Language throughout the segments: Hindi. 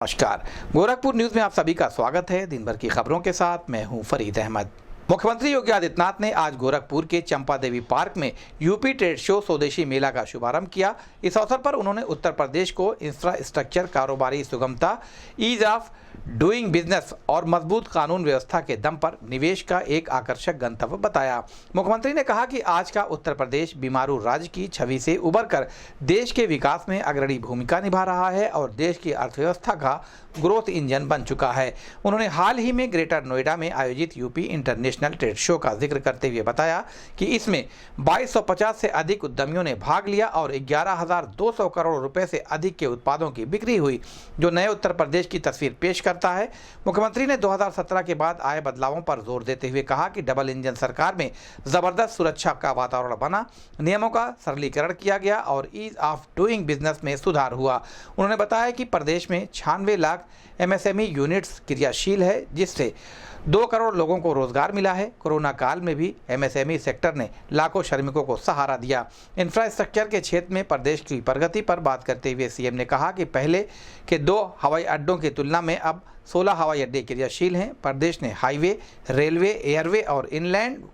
नमस्कार, गोरखपुर न्यूज में आप सभी का स्वागत है। दिन भर की खबरों के साथ मैं हूं फरीद अहमद। मुख्यमंत्री योगी आदित्यनाथ ने आज गोरखपुर के चंपा देवी पार्क में यूपी ट्रेड शो स्वदेशी मेला का शुभारंभ किया। इस अवसर पर उन्होंने उत्तर प्रदेश को इंफ्रास्ट्रक्चर, कारोबारी सुगमता, ईज ऑफ डूइंग बिजनेस और मजबूत कानून व्यवस्था के दम पर निवेश का एक आकर्षक गंतव्य बताया। मुख्यमंत्री ने कहा कि आज का उत्तर प्रदेश बीमारू राज्य की छवि से उबरकर देश के विकास में अग्रणी भूमिका निभा रहा है और देश की अर्थव्यवस्था का ग्रोथ इंजन बन चुका है। उन्होंने हाल ही में ग्रेटर नोएडा में आयोजित यूपी इंटरनेशनल ट्रेड शो का जिक्र करते हुए बताया कि इसमें 2250 से अधिक उद्यमियों ने भाग लिया और 11,200 करोड़ रुपए से अधिक के उत्पादों की बिक्री हुई, जो नए उत्तर प्रदेश की तस्वीर पेश करता है। मुख्यमंत्री ने 2017 के बाद आए बदलावों पर जोर देते हुए कहा कि डबल इंजन सरकार में जबरदस्त सुरक्षा का वातावरण बना, नियमों का सरलीकरण किया गया और ईज ऑफ डूइंग बिजनेस में सुधार हुआ। उन्होंने बताया कि प्रदेश में 96 लाख MSME यूनिट्स क्रियाशील है, जिससे 2 करोड़ लोगों को रोजगार मिला है। कोरोना काल में भी MSME सेक्टर ने लाखों श्रमिकों को सहारा दिया। इंफ्रास्ट्रक्चर के क्षेत्र में प्रदेश की प्रगति पर बात करते हुए सीएम ने कहा कि पहले के 2 हवाई अड्डों की तुलना में अब 16 हवाई अड्डे क्रियाशील हैं। प्रदेश ने हाईवे, रेलवे, एयरवे और इनलैंड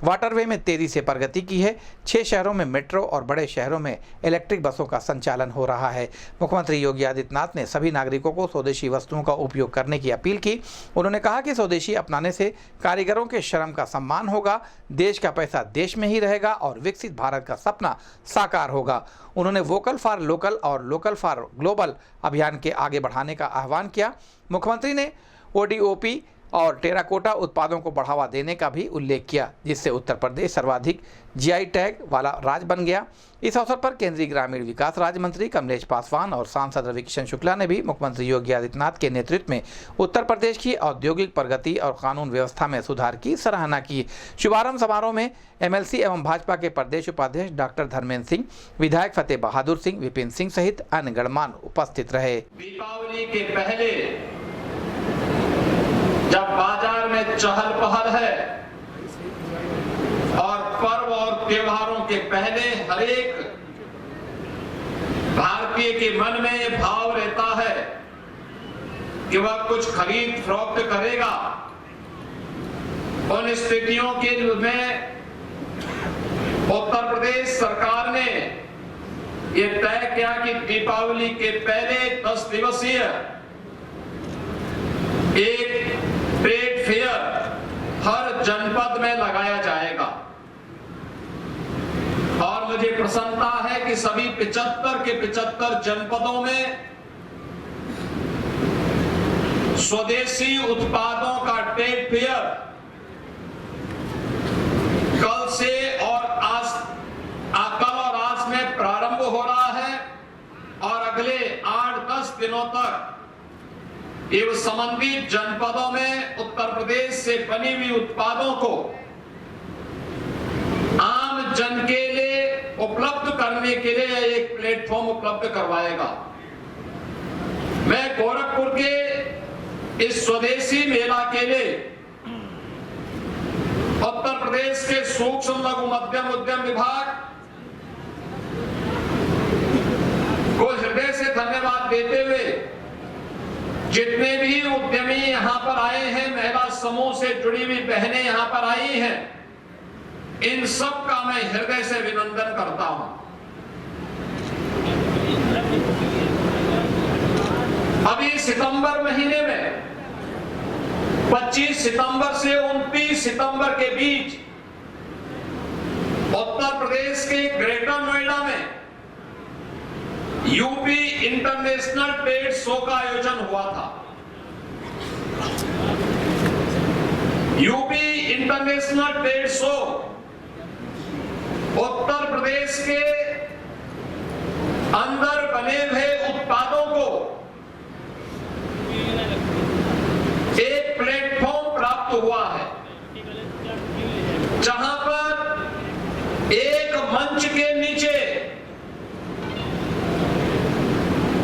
वाटरवे में तेजी से प्रगति की है। 6 शहरों में मेट्रो और बड़े शहरों में इलेक्ट्रिक बसों का संचालन हो रहा है। मुख्यमंत्री योगी आदित्यनाथ ने सभी नागरिकों को स्वदेशी वस्तुओं का उपयोग करने की अपील की। उन्होंने कहा कि स्वदेशी अपनाने से कारीगरों के श्रम का सम्मान होगा, देश का पैसा देश में ही रहेगा और विकसित भारत का सपना साकार होगा। उन्होंने वोकल फॉर लोकल और लोकल फॉर ग्लोबल अभियान के आगे बढ़ाने का आह्वान किया। मुख्यमंत्री ने ODOP और टेराकोटा उत्पादों को बढ़ावा देने का भी उल्लेख किया, जिससे उत्तर प्रदेश सर्वाधिक GI टैग वाला राज्य बन गया। इस अवसर पर केंद्रीय ग्रामीण विकास राज्य मंत्री कमलेश पासवान और सांसद रविकिशन शुक्ला ने भी मुख्यमंत्री योगी आदित्यनाथ के नेतृत्व में उत्तर प्रदेश की औद्योगिक प्रगति और कानून व्यवस्था में सुधार की सराहना की। शुभारंभ समारोह में MLC एवं भाजपा के प्रदेश उपाध्यक्ष डॉक्टर धर्मेंद्र सिंह, विधायक फतेह बहादुर सिंह, विपिन सिंह सहित अन्य गणमान्य उपस्थित रहे। दीपावली के पहले जब बाजार में चहल पहल है और पर्व और त्योहारों के पहले हर एक भारतीय के मन में ये भाव रहता है कि वह कुछ खरीद फरोख्त करेगा। उन स्थितियों के में उत्तर प्रदेश सरकार ने ये तय किया कि दीपावली के पहले 10 दिवसीय एक ट्रेड फेयर हर जनपद में लगाया जाएगा और मुझे प्रसन्नता है कि सभी 75 के 75 जनपदों में स्वदेशी उत्पादों का ट्रेड फेयर कल से और आज में प्रारंभ हो रहा है और अगले 8-10 दिनों तक एवं संबंधित जनपदों में उत्तर प्रदेश से बनी हुई उत्पादों को आम जन के लिए उपलब्ध करने के लिए एक प्लेटफॉर्म उपलब्ध करवाएगा। मैं गोरखपुर के इस स्वदेशी मेला के लिए उत्तर प्रदेश के सूक्ष्म लघु मध्यम उद्यम विभाग को हृदय से धन्यवाद देते हुए जितने भी उद्यमी यहां पर आए हैं, महिला समूह से जुड़ी हुई बहनें यहां पर आई हैं, इन सब का मैं हृदय से अभिनंदन करता हूं। अभी सितंबर महीने में 25 सितंबर से 29 सितंबर के बीच उत्तर प्रदेश के ग्रेटर नोएडा में यूपी इंटरनेशनल ट्रेड शो का आयोजन हुआ था। UP international trade show Uttar Pradesh के अंदर बने हुए उत्पादों को एक प्लेटफॉर्म प्राप्त हुआ है, जहां पर एक मंच के नीचे,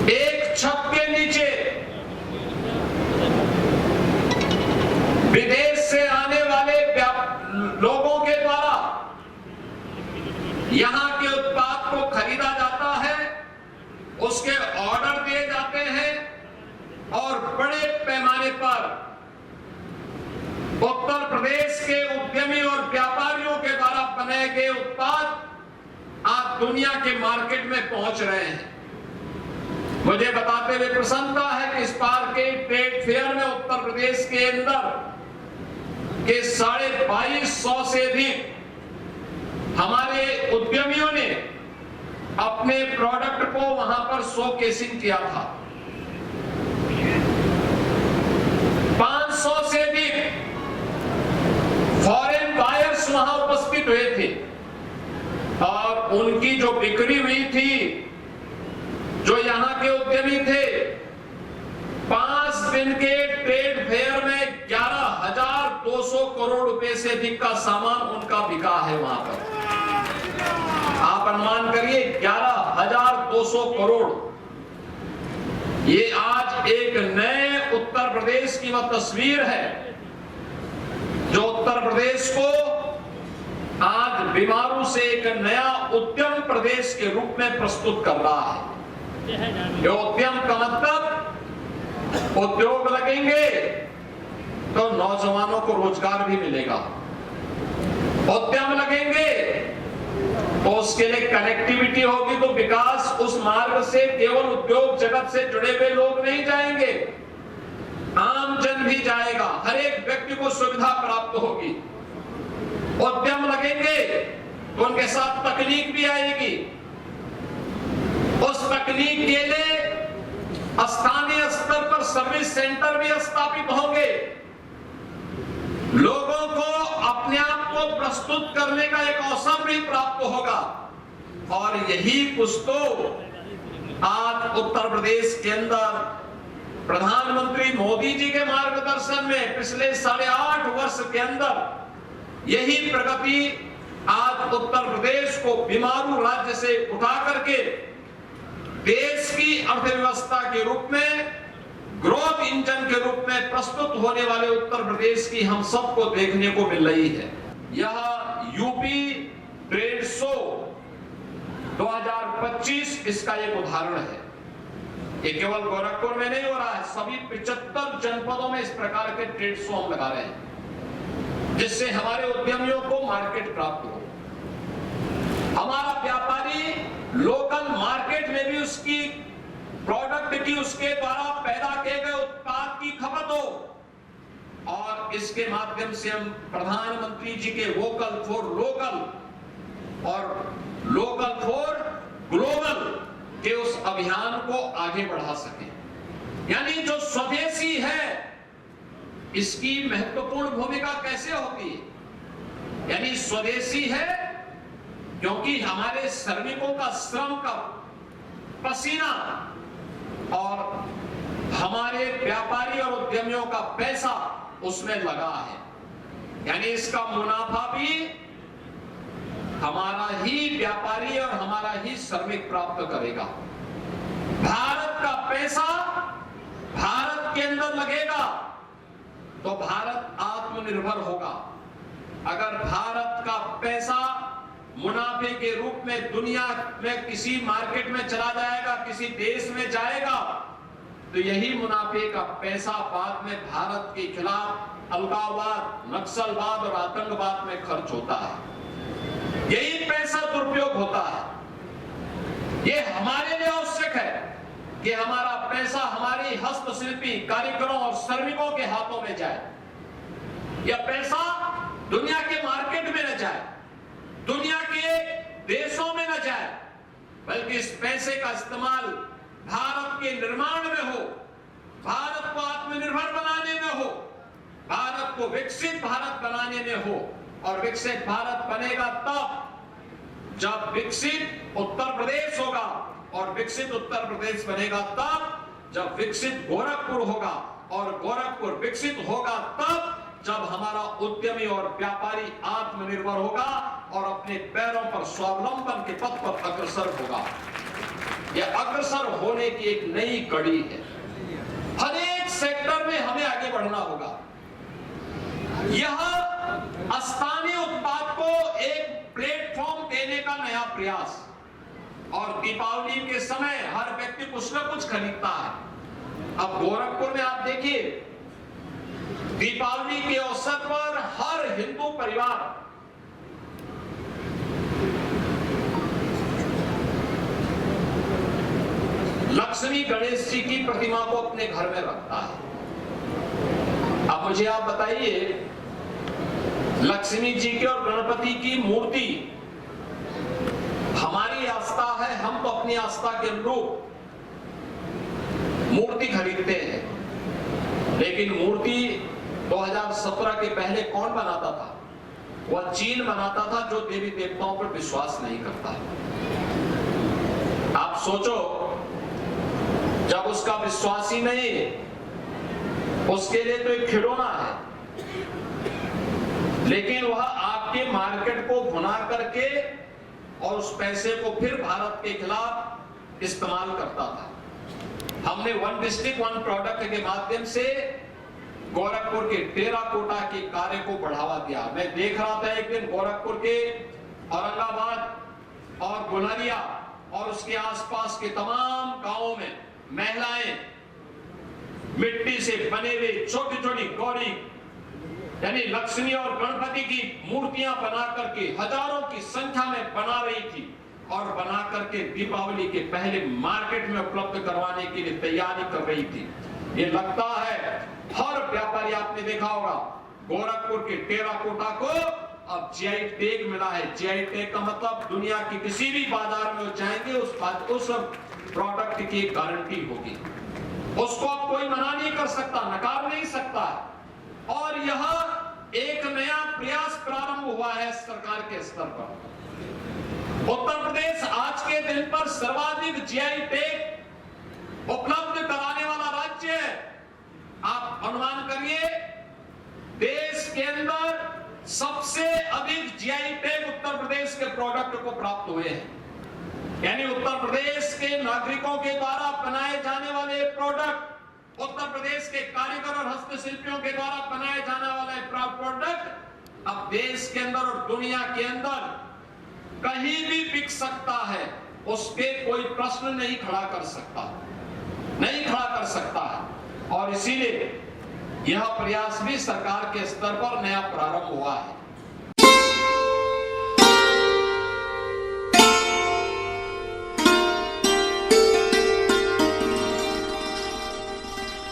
एक छत के नीचे विदेश से आने वाले लोगों के द्वारा यहां के उत्पाद को खरीदा जाता है, उसके ऑर्डर दिए पर उत्तर प्रदेश के उद्यमी और व्यापारियों के द्वारा बनाए गए उत्पाद आज दुनिया के मार्केट में पहुंच रहे हैं। मुझे बताते हुए प्रसन्नता है कि इस बार के ट्रेड फेयर में उत्तर प्रदेश के अंदर के 2250 से अधिक हमारे उद्यमियों ने अपने प्रोडक्ट को वहां पर शोकेसिंग किया था। 500 से अधिक फॉरेन बायर्स वहां उपस्थित हुए थे और उनकी जो बिक्री हुई थी, जो यहां के उद्यमी थे, 5 दिन के ट्रेड फेयर में 11,200 करोड़ रुपए से अधिक का सामान उनका बिका है वहां पर। आप अनुमान करिए 11,200 करोड़। ये आज एक नए उत्तर प्रदेश की वह तस्वीर है जो उत्तर प्रदेश को आज बीमारू से एक नया उद्यम प्रदेश के रूप में प्रस्तुत कर रहा है। ये उद्यम का मतलब उद्योग लगेंगे तो नौजवानों को रोजगार भी मिलेगा, उद्यम लगेंगे तो उसके लिए कनेक्टिविटी होगी, तो विकास उस मार्ग से केवल उद्योग जगत से जुड़े हुए लोग नहीं जाएंगे, आम जन भी जाएगा, हर एक व्यक्ति को सुविधा प्राप्त होगी। उद्यम लगेंगे तो उनके साथ तकनीक भी आएगी, उस तकनीक के लिए स्थानीय स्तर पर सर्विस सेंटर भी स्थापित होंगे, लोगों को अपने आप को प्रस्तुत करने का एक अवसर भी प्राप्त होगा। और यही कुछ तो आज उत्तर प्रदेश के अंदर प्रधानमंत्री मोदी जी के मार्गदर्शन में पिछले 8.5 वर्ष के अंदर यही प्रगति आज उत्तर प्रदेश को बीमारू राज्य से उठा करके देश की अर्थव्यवस्था के रूप में, ग्रोथ इंजन के रूप में प्रस्तुत होने वाले उत्तर प्रदेश की हम सबको देखने को मिल रही है। यह यूपी ट्रेड शो 2025 इसका एक उदाहरण है। ये केवल गोरखपुर में नहीं हो रहा है, सभी 75 जनपदों में इस प्रकार के ट्रेड शो हम लगा रहे हैं, जिससे हमारे उद्यमियों को मार्केट प्राप्त हो, हमारा व्यापारी लोकल मार्केट में भी उसकी प्रोडक्ट की, उसके द्वारा पैदा किए गए उत्पाद की खपत हो। और इसके माध्यम से हम प्रधानमंत्री जी के वोकल फॉर लोकल और लोकल फॉर ग्लोबल के उस अभियान को आगे बढ़ा सके। यानी जो स्वदेशी है इसकी महत्वपूर्ण भूमिका कैसे होती है? यानी स्वदेशी है क्योंकि हमारे श्रमिकों का श्रम का पसीना और हमारे व्यापारी और उद्यमियों का पैसा उसमें लगा है, यानी इसका मुनाफा भी हमारा ही व्यापारी और हमारा ही श्रमिक प्राप्त करेगा। भारत का पैसा भारत के अंदर लगेगा तो भारत आत्मनिर्भर होगा। अगर भारत का पैसा मुनाफे के रूप में दुनिया में किसी मार्केट में चला जाएगा, किसी देश में जाएगा, तो यही मुनाफे का पैसा बाद में भारत के खिलाफ अलगाववाद, नक्सलवाद और आतंकवाद में खर्च होता है। यही पैसा दुरुपयोग होता है। ये हमारे लिए आवश्यक है कि हमारा पैसा हमारी हस्तशिल्पी कारीगरों और श्रमिकों के हाथों में जाए। यह पैसा दुनिया के मार्केट में न जाए, दुनिया के देशों में न जाए, बल्कि इस पैसे का इस्तेमाल भारत के निर्माण में हो, भारत को आत्मनिर्भर बनाने में हो, भारत को विकसित भारत बनाने में हो। और विकसित भारत बनेगा तब जब विकसित उत्तर प्रदेश होगा, और विकसित उत्तर प्रदेश बनेगा तब जब विकसित गोरखपुर होगा, और गोरखपुर विकसित होगा तब जब हमारा उद्यमी और व्यापारी आत्मनिर्भर होगा और अपने पैरों पर स्वावलंबन के पथ पर अग्रसर होगा। यह अग्रसर होने की एक नई कड़ी है। हर एक सेक्टर में हमें आगे बढ़ना होगा। यह स्थानीय उत्पाद को एक प्लेटफॉर्म देने का नया प्रयास। और दीपावली के समय हर व्यक्ति कुछ न कुछ खरीदता है। अब गोरखपुर में आप देखिए दीपावली के अवसर पर हर हिंदू परिवार लक्ष्मी गणेश जी की प्रतिमा को अपने घर में रखता है। अब मुझे आप बताइए, लक्ष्मी जी की और गणपति की मूर्ति हमारी आस्था है, हम तो अपनी आस्था के अनुरूप मूर्ति खरीदते हैं, लेकिन मूर्ति 2017 के पहले कौन बनाता था? वह चीन बनाता था, जो देवी देवताओं पर विश्वास नहीं करता। आप सोचो, जब उसका विश्वास ही नहीं, उसके लिए तो एक खिलौना है, लेकिन वह आपके मार्केट को भुना करके और उस पैसे को फिर भारत के खिलाफ इस्तेमाल करता था। हमने वन डिस्ट्रिक्ट वन प्रोडक्ट के माध्यम से गोरखपुर के टेराकोटा के कार्य को बढ़ावा दिया। मैं देख रहा था एक दिन गोरखपुर के औरंगाबाद और गुलरिया और उसके आसपास के तमाम गांवों में महिलाएं मिट्टी से बने हुए छोटी छोटी गौरी यानी लक्ष्मी और गणपति की मूर्तियां बना करके हजारों की संख्या में बना रही थी और बना करके दीपावली के पहले मार्केट में उपलब्ध करवाने के लिए तैयारी कर रही थी। ये लगता है हर व्यापारी, आपने देखा होगा, गोरखपुर के टेराकोटा को अब जीआई टैग मिला है। जीआई टैग का मतलब दुनिया की किसी भी बाजार में जाएंगे उस प्रोडक्ट की गारंटी होगी, उसको अब कोई मना नहीं कर सकता, नकार नहीं सकता। और यह एक नया प्रयास प्रारंभ हुआ है सरकार के स्तर पर। उत्तर प्रदेश आज के दिन पर सर्वाधिक जीआई टैग उपलब्ध कराने वाला राज्य है। आप अनुमान करिए, देश के अंदर सबसे अधिक जीआई टैग उत्तर प्रदेश के प्रोडक्ट को प्राप्त हुए हैं। यानी उत्तर प्रदेश के नागरिकों के द्वारा बनाए जाने वाले प्रोडक्ट, उत्तर प्रदेश के कारीगर और हस्तशिल्पियों के द्वारा बनाए जाने वाले प्रोडक्ट अब देश के अंदर और दुनिया के अंदर कहीं भी बिक सकता है, उसके कोई प्रश्न नहीं खड़ा कर सकता है। और इसीलिए यह प्रयास भी सरकार के स्तर पर नया प्रारंभ हुआ है।